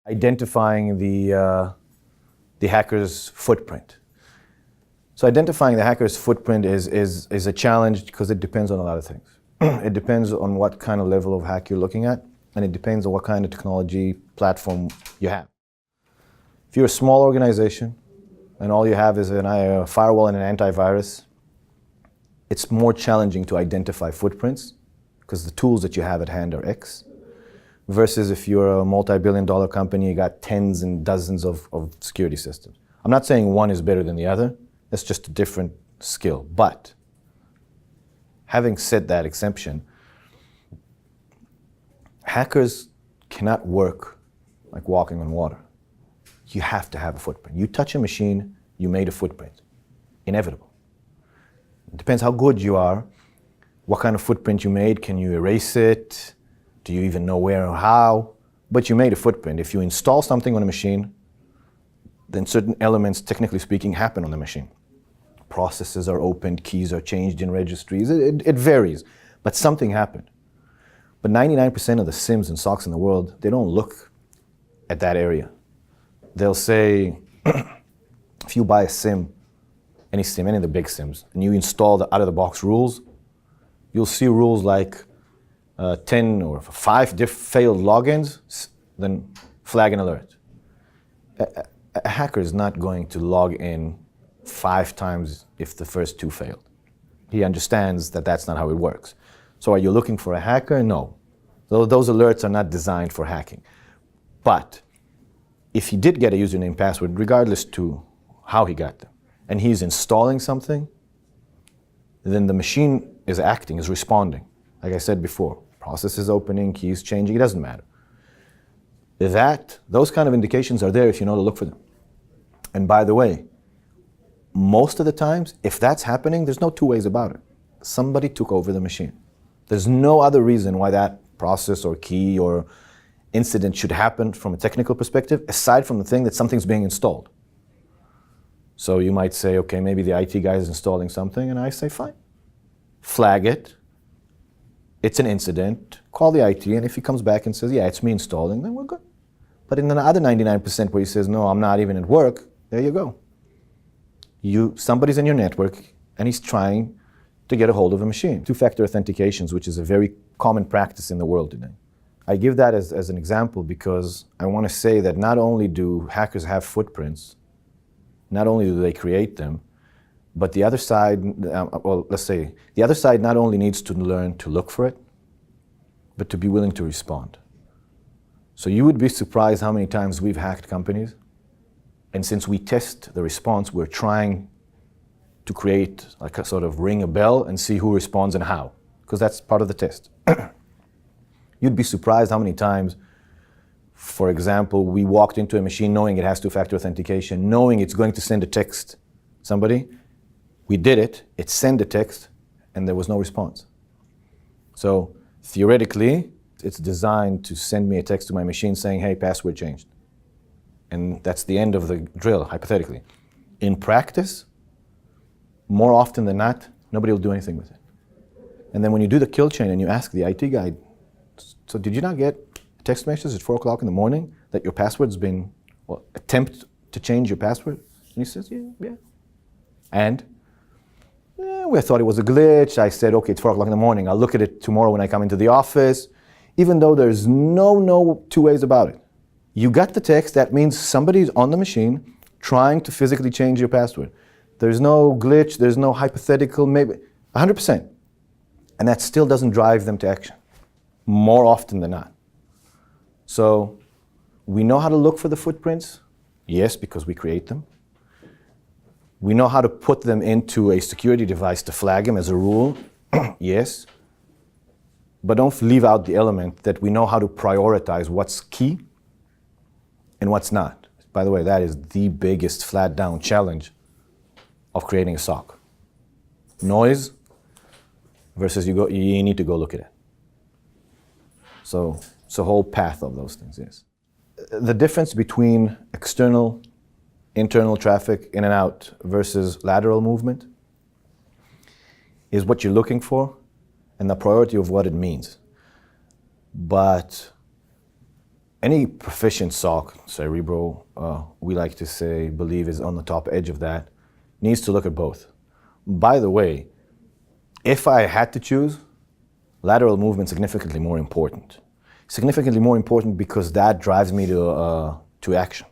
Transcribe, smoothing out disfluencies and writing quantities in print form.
Identifying the hacker's footprint. So identifying the hacker's footprint is a challenge because it depends on a lot of things. It depends on what kind of level of hack you're looking at, and it depends on what kind of technology platform you have. If you're a small organization and all you have is a firewall and an antivirus, it's more challenging to identify footprints because the tools that you have at hand are X. Versus if you're a multi-billion-dollar company, you got tens and dozens of security systems. I'm not saying one is better than the other. That's just a different skill. But having said that exception, hackers cannot work like walking on water. You have to have a footprint. You touch a machine, you made a footprint. Inevitable. It depends how good you are, what kind of footprint you made. Can you erase it? Do you even know where or how? But you made a footprint. If you install something on a machine, then certain elements, technically speaking, happen on the machine. Processes are opened, keys are changed in registries. It varies, but something happened. But 99% of the SIEMs and SOCs in the world, they don't look at that area. They'll say, if you buy a SIEM, any of the big SIEMs, and you install the out-of-the-box rules, you'll see rules like 10 or 5 failed logins, then flag an alert. A hacker is not going to log in 5 times if the first 2 failed. He understands that that's not how it works. So are you looking for a hacker? No. Those alerts are not designed for hacking. But if he did get a username password, regardless to how he got them, and he's installing something, then the machine is acting, is responding. Like I said before, processes opening, keys changing, it doesn't matter. Those kind of indications are there if you know to look for them. And by the way, most of the times, if that's happening, there's no 2 ways about it. Somebody took over the machine. There's no other reason why that process or key or incident should happen from a technical perspective, aside from the thing that something's being installed. So you might say, okay, maybe the IT guy is installing something, and I say, fine. Flag it. It's an incident. Call the IT, and if he comes back and says, yeah, it's me installing, then we're good. But in the other 99% where he says, no, I'm not even at work, there you go. Somebody's in your network, and he's trying to get a hold of a machine. 2-factor authentications, which is a very common practice in the world today. I give that as an example because I want to say that not only do hackers have footprints, not only do they create them, but the other side, the other side not only needs to learn to look for it, but to be willing to respond. So you would be surprised how many times we've hacked companies, and since we test the response, we're trying to create like a sort of ring a bell and see who responds and how, because that's part of the test. You'd be surprised how many times, for example, we walked into a machine knowing it has 2-factor authentication, knowing it's going to send a text somebody. We did it, it sent a text, and there was no response. So theoretically, it's designed to send me a text to my machine saying, hey, password changed. And that's the end of the drill, hypothetically. In practice, more often than not, nobody will do anything with it. And then when you do the kill chain and you ask the IT guy, so did you not get a text message at 4 o'clock in the morning that your password's been, attempt to change your password? And he says, yeah. And we thought it was a glitch. I said, okay, it's 4 o'clock in the morning. I'll look at it tomorrow when I come into the office. Even though there's no 2 ways about it. You got the text, that means somebody's on the machine trying to physically change your password. There's no glitch, there's no hypothetical, maybe 100%. And that still doesn't drive them to action, more often than not. So we know how to look for the footprints, yes, because we create them. We know how to put them into a security device to flag them as a rule, yes. But don't leave out the element that we know how to prioritize what's key and what's not. By the way, that is the biggest flat down challenge of creating a SOC. Noise versus you need to go look at it. So it's a whole path of those things, yes. The difference between external, internal traffic in and out versus lateral movement is what you're looking for and the priority of what it means. But any proficient SOC, Cerebro, we like to say, believe is on the top edge of that, needs to look at both. By the way, if I had to choose, lateral movement significantly more important. Significantly more important because that drives me to action.